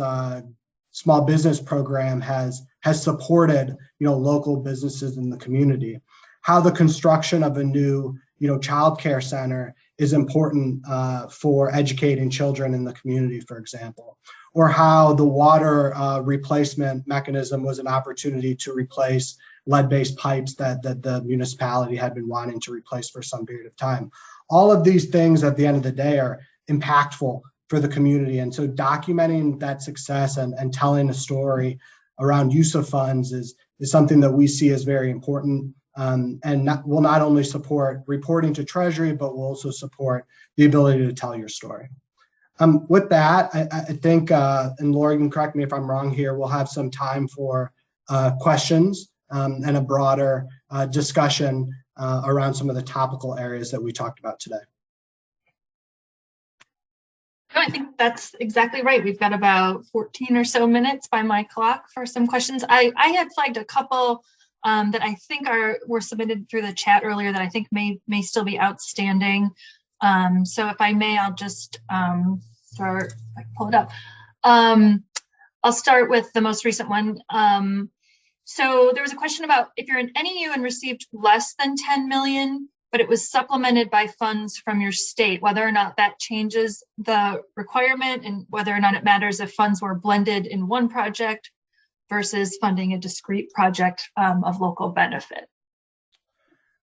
program has supported local businesses in the community. How the construction of a new child care center is important for educating children in the community, for example, or how the water replacement mechanism was an opportunity to replace lead-based pipes that the municipality had been wanting to replace for some period of time. All of these things at the end of the day are impactful for the community. And so documenting that success and telling a story around use of funds is something that we see as very important. And will not only support reporting to Treasury, but will also support the ability to tell your story. With that, I think, and Laura, you can correct me if I'm wrong here, we'll have some time for questions and a broader discussion around some of the topical areas that we talked about today. No, I think that's exactly right. We've got about 14 or so minutes by my clock for some questions. I had flagged a couple that I think were submitted through the chat earlier that I think may still be outstanding. So if I may, I'll just start, I can pull it up. I'll start with the most recent one. So there was a question about if you're an NEU and received less than 10 million, but it was supplemented by funds from your state, whether or not that changes the requirement and whether or not it matters if funds were blended in one project versus funding a discrete project of local benefit.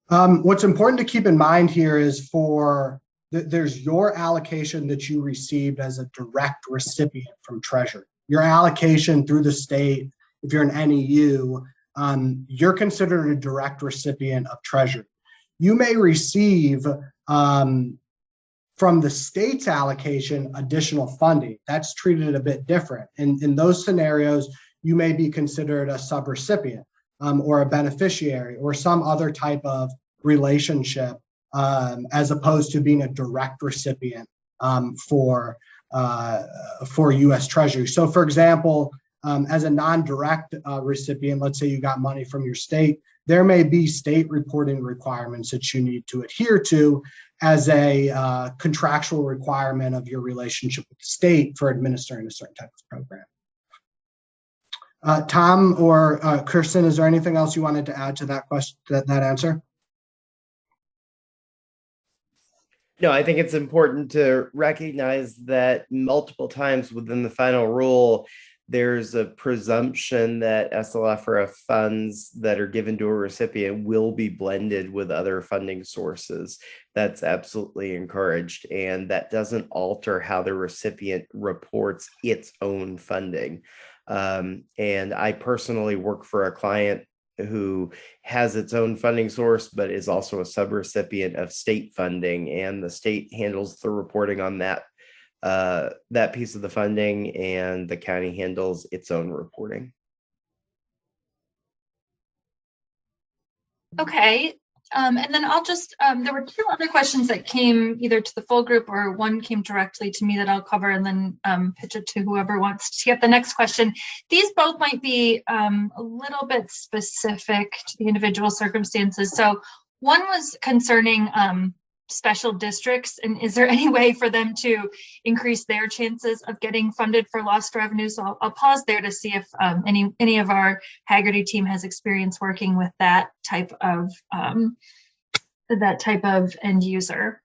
What's important to keep in mind here is there's your allocation that you received as a direct recipient from Treasury. Your allocation through the state, if you're an NEU, you're considered a direct recipient of Treasury. You may receive from the state's allocation additional funding. That's treated a bit different. In those scenarios, you may be considered a subrecipient. or a beneficiary or some other type of relationship, as opposed to being a direct recipient for U.S. Treasury. So, for example, as a non-direct recipient, let's say you got money from your state, there may be state reporting requirements that you need to adhere to as a contractual requirement of your relationship with the state for administering a certain type of program. Tom or Kirsten, is there anything else you wanted to add to that question, that answer? No, I think it's important to recognize that multiple times within the final rule, there's a presumption that SLFRF funds that are given to a recipient will be blended with other funding sources. That's absolutely encouraged, and that doesn't alter how the recipient reports its own funding. And I personally work for a client who has its own funding source, but is also a subrecipient of state funding, and the state handles the reporting on that piece of the funding, and the county handles its own reporting. Okay. And then I'll just, there were two other questions that came either to the full group or one came directly to me that I'll cover and then pitch it to whoever wants to get the next question. These both might be a little bit specific to the individual circumstances. So one was concerning special districts, and is there any way for them to increase their chances of getting funded for lost revenue? So I'll pause there to see if any of our Hagerty team has experience working with that type of end user.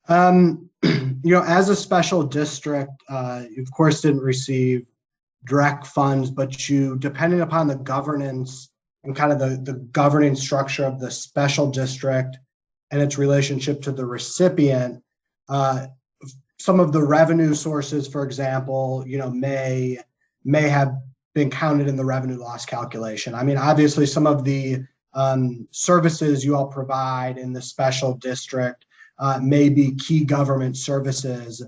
As a special district, you of course didn't receive direct funds, but you, depending upon the governance and kind of the governing structure of the special district and its relationship to the recipient, some of the revenue sources, for example, may have been counted in the revenue loss calculation. I mean, obviously, some of the services you all provide in the special district may be key government services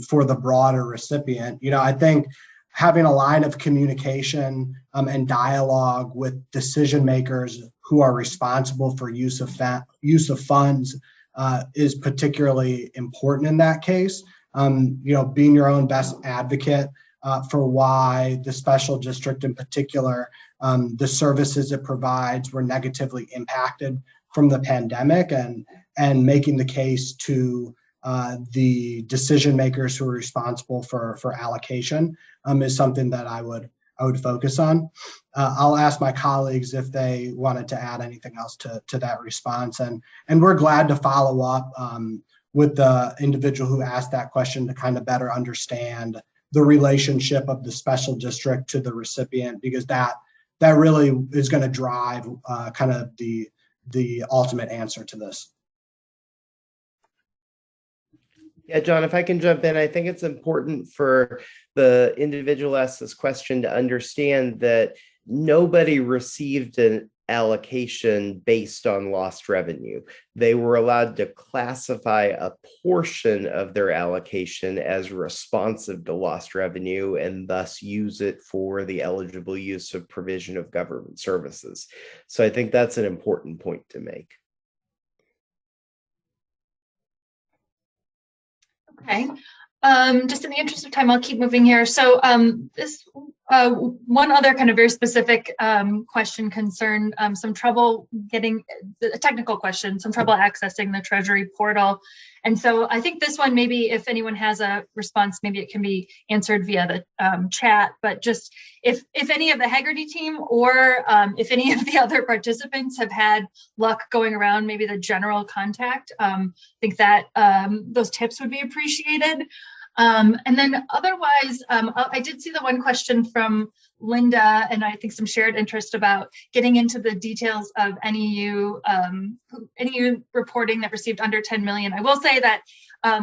for the broader recipient. I think having a line of communication and dialogue with decision makers who are responsible for use of funds is particularly important in that case. Being your own best advocate for why the special district in particular, the services it provides were negatively impacted from the pandemic, and making the case to the decision makers who are responsible for allocation is something that I would focus on. I'll ask my colleagues if they wanted to add anything else to that response, and we're glad to follow up with the individual who asked that question to kind of better understand the relationship of the special district to the recipient, because that really is going to drive kind of the ultimate answer to this. Yeah, John, if I can jump in, I think it's important for the individual asked this question to understand that nobody received an allocation based on lost revenue. They were allowed to classify a portion of their allocation as responsive to lost revenue and thus use it for the eligible use of provision of government services. So I think that's an important point to make. Okay. Just in the interest of time, I'll keep moving here. So this one other kind of very specific question concerned some trouble getting a technical question, some trouble accessing the Treasury portal. And so I think this one, maybe if anyone has a response, maybe it can be answered via the chat, but just if any of the Hagerty team or if any of the other participants have had luck going around, maybe the general contact, I think that those tips would be appreciated. And then otherwise, I did see the one question from Linda, and I think some shared interest about getting into the details of NEU reporting that received under 10 million. I will say that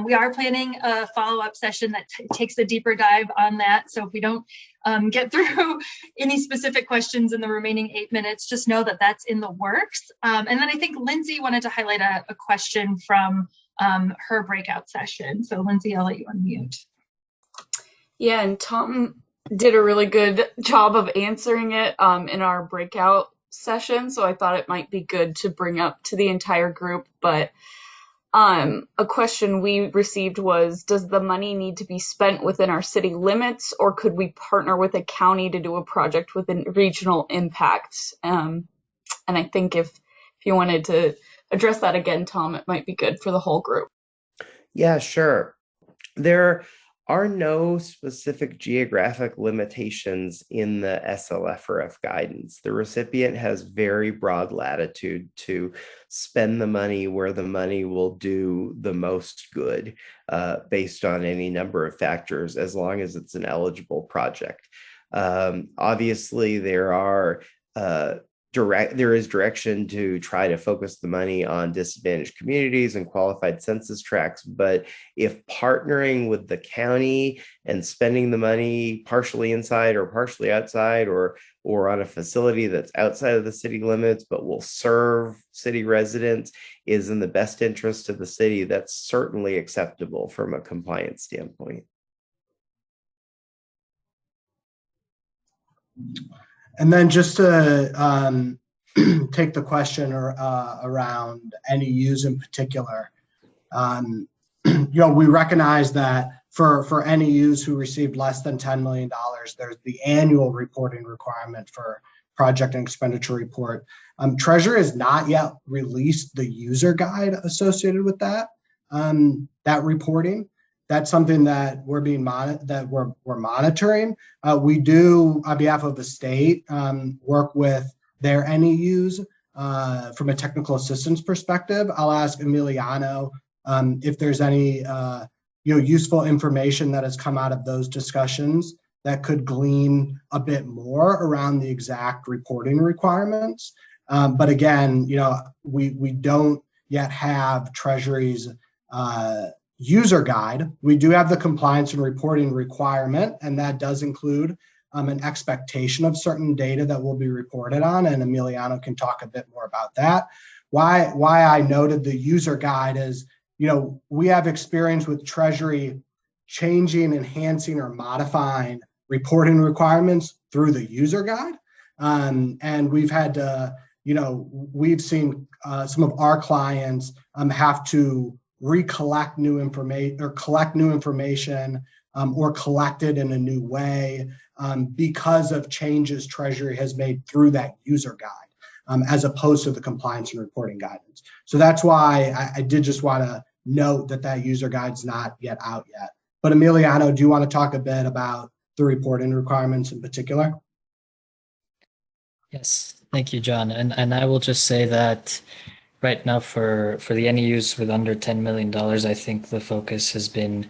we are planning a follow-up session that takes a deeper dive on that. So if we don't get through any specific questions in the remaining 8 minutes, just know that that's in the works. And then I think Lindsay wanted to highlight a question from her breakout session. So Lindsay, I'll let you unmute. Yeah, and Tom did a really good job of answering it in our breakout session, so I thought it might be good to bring up to the entire group. But a question we received was, does the money need to be spent within our city limits, or could we partner with a county to do a project within regional impacts? And I think if you wanted to address that again, Tom, it might be good for the whole group. Yeah, sure. There are no specific geographic limitations in the CLFRF guidance. The recipient has very broad latitude to spend the money where the money will do the most good based on any number of factors, as long as it's an eligible project. Obviously, there is direction to try to focus the money on disadvantaged communities and qualified census tracts, but if partnering with the county and spending the money partially inside or partially outside, or on a facility that's outside of the city limits but will serve city residents, is in the best interest of the city, that's certainly acceptable from a compliance standpoint. And then just to take the question around NEUs in particular, we recognize that for NEUs who received less than $10 million, there's the annual reporting requirement for project and expenditure report. Treasury has not yet released the user guide associated with that reporting. That's something that we're monitoring. We do, on behalf of the state, work with their NEUs from a technical assistance perspective. I'll ask Emiliano if there's any useful information that has come out of those discussions that could glean a bit more around the exact reporting requirements. But again, we don't yet have Treasury's user guide. We do have the compliance and reporting requirement, and that does include an expectation of certain data that will be reported on, and Emiliano can talk a bit more about that. Why I noted the user guide is, we have experience with Treasury changing, enhancing, or modifying reporting requirements through the user guide. And we've had to, we've seen some of our clients have to recollect new information or collect new information or collect it in a new way because of changes Treasury has made through that user guide, as opposed to the compliance and reporting guidance. So that's why I did just want to note that user guide's not yet out yet. But Emiliano, do you want to talk a bit about the reporting requirements in particular? Yes, thank you, John. And I will just say that right now for the NEUs with under $10 million, I think the focus has been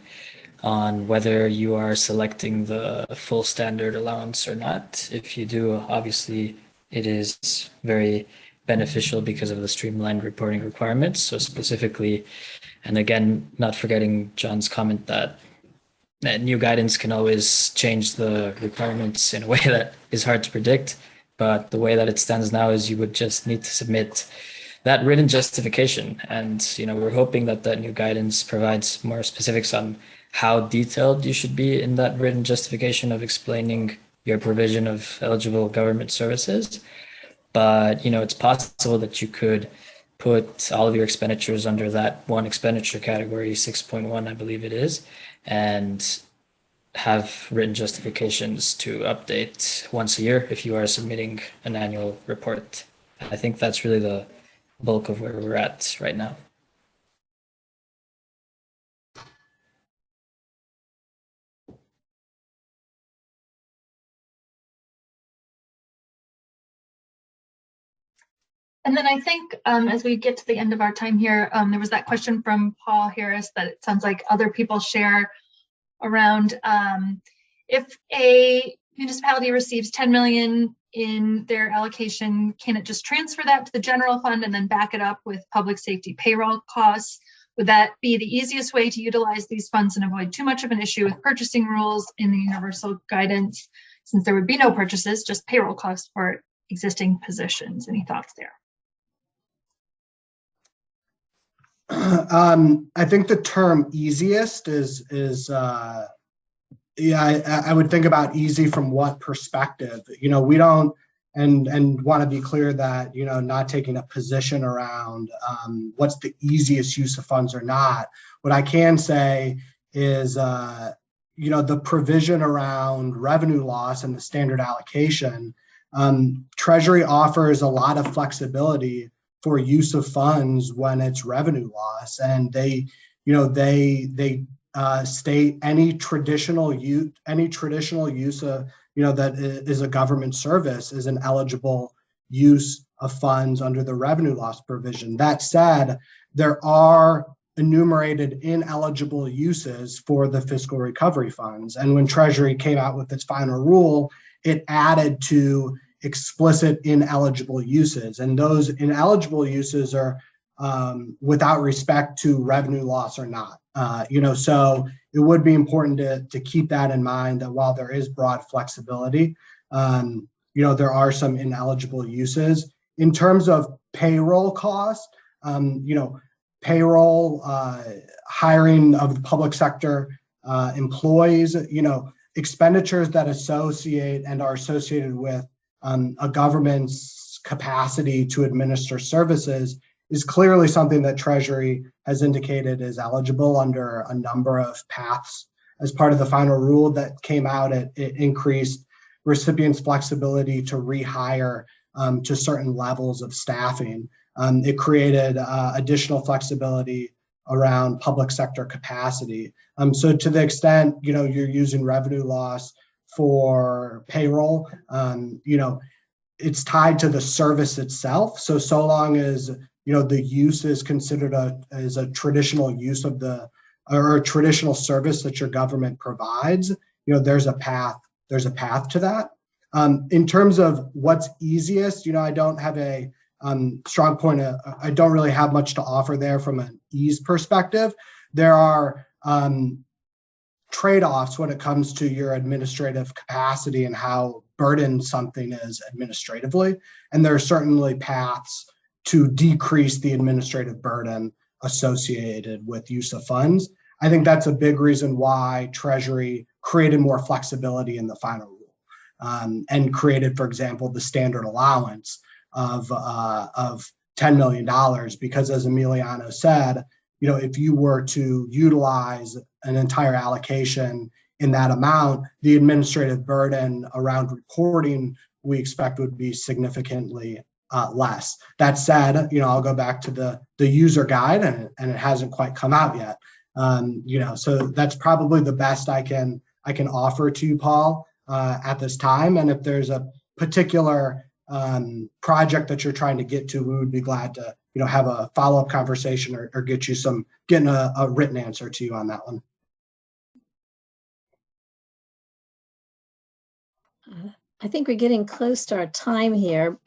on whether you are selecting the full standard allowance or not. If you do, obviously it is very beneficial because of the streamlined reporting requirements. So specifically, and again, not forgetting John's comment that new guidance can always change the requirements in a way that is hard to predict. But the way that it stands now is you would just need to submit that written justification. And, we're hoping that new guidance provides more specifics on how detailed you should be in that written justification of explaining your provision of eligible government services. But, it's possible that you could put all of your expenditures under that one expenditure category, 6.1, I believe it is, and have written justifications to update once a year if you are submitting an annual report. I think that's really the bulk of where we're at right now. And then I think as we get to the end of our time here, there was that question from Paul Harris that it sounds like other people share around if a municipality receives 10 million in their allocation, can it just transfer that to the general fund and then back it up with public safety payroll costs? Would that be the easiest way to utilize these funds and avoid too much of an issue with purchasing rules in the universal guidance, since there would be no purchases, just payroll costs for existing positions? Any thoughts there? I think the term easiest is yeah, I would think about easy from what perspective. We don't, and want to be clear that, not taking a position around what's the easiest use of funds or not. What I can say is, the provision around revenue loss and the standard allocation, Treasury offers a lot of flexibility for use of funds when it's revenue loss, and they state any traditional use of, that is a government service is an eligible use of funds under the revenue loss provision. That said, there are enumerated ineligible uses for the fiscal recovery funds. And when Treasury came out with its final rule, it added to explicit ineligible uses. And those ineligible uses are without respect to revenue loss or not. So it would be important to keep that in mind, that while there is broad flexibility, there are some ineligible uses. In terms of payroll costs, payroll, hiring of the public sector employees, expenditures that associate and are associated with a government's capacity to administer services is clearly something that Treasury has indicated is eligible under a number of paths. As part of the final rule that came out, it increased recipients' flexibility to rehire to certain levels of staffing. It created additional flexibility around public sector capacity. So to the extent, you're using revenue loss for payroll, it's tied to the service itself. So long as the use is considered as a traditional use of or a traditional service that your government provides, there's a path to that. In terms of what's easiest, I don't have a strong point. I don't really have much to offer there from an ease perspective. There are trade-offs when it comes to your administrative capacity and how burdened something is administratively. And there are certainly paths to decrease the administrative burden associated with use of funds. I think that's a big reason why Treasury created more flexibility in the final rule, and created, for example, the standard allowance of $10 million, because as Emiliano said, if you were to utilize an entire allocation in that amount, the administrative burden around reporting we expect would be significantly less. That said, I'll go back to the user guide, and it hasn't quite come out yet. So that's probably the best I can offer to you, Paul, at this time. And if there's a particular project that you're trying to get to, we would be glad to have a follow-up conversation or getting a written answer to you on that one. I think we're getting close to our time here.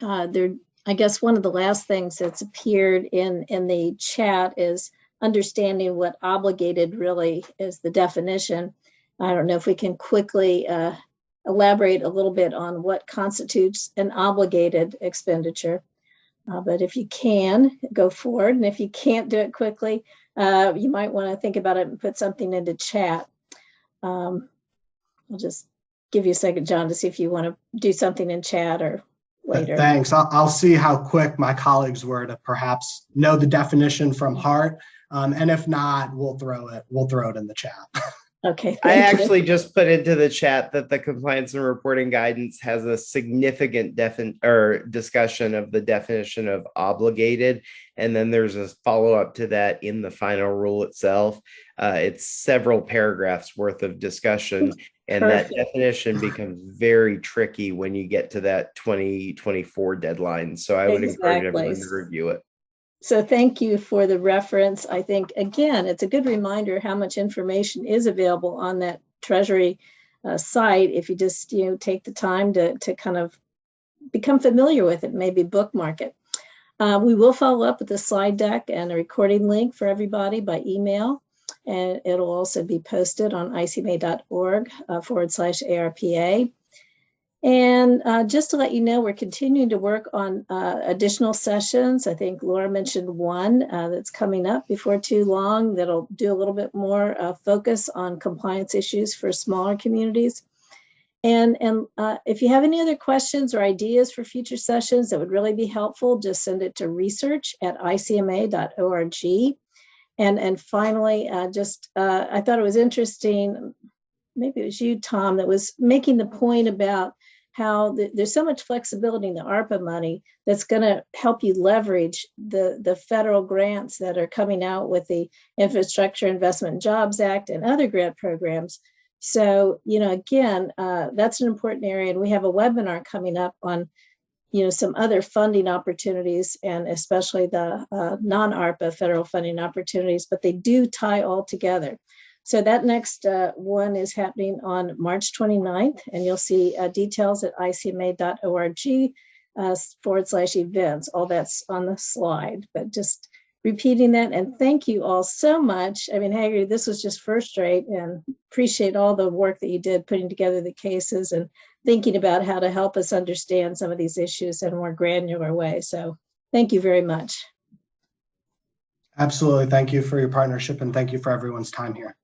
I guess one of the last things that's appeared in the chat is understanding what obligated really is, the definition. I don't know if we can quickly elaborate a little bit on what constitutes an obligated expenditure. But if you can, go forward. And if you can't do it quickly, you might want to think about it and put something into chat. I'll just give you a second, John, to see if you want to do something in chat or later. Thanks. I'll see how quick my colleagues were to perhaps know the definition from heart. And if not, we'll throw it in the chat. Okay. I actually just put into the chat that the compliance and reporting guidance has a significant discussion of the definition of obligated. And then there's a follow-up to that in the final rule itself. It's several paragraphs worth of discussion. And Perfect. That definition becomes very tricky when you get to that 2024 deadline. So I would encourage everyone to review it. So thank you for the reference. I think, again, it's a good reminder how much information is available on that Treasury site if you just take the time to kind of become familiar with it, maybe bookmark it. We will follow up with a slide deck and a recording link for everybody by email. And it'll also be posted on icma.org/ARPA. And just to let you know, we're continuing to work on additional sessions. I think Laura mentioned one that's coming up before too long that'll do a little bit more focus on compliance issues for smaller communities. And if you have any other questions or ideas for future sessions that would really be helpful, just send it to research@icma.org. And finally, I thought it was interesting, maybe it was you, Tom, that was making the point about how there's so much flexibility in the ARPA money that's going to help you leverage the federal grants that are coming out with the Infrastructure Investment and Jobs Act and other grant programs. So, again, that's an important area. And we have a webinar coming up on, some other funding opportunities, and especially the non-ARPA federal funding opportunities, but they do tie all together. So that next one is happening on March 29th, and you'll see details at icma.org/events. All that's on the slide, but just repeating that. And thank you all so much. I mean, Hagerty, this was just first rate, and appreciate all the work that you did putting together the cases and thinking about how to help us understand some of these issues in a more granular way. So thank you very much. Absolutely. Thank you for your partnership, and thank you for everyone's time here.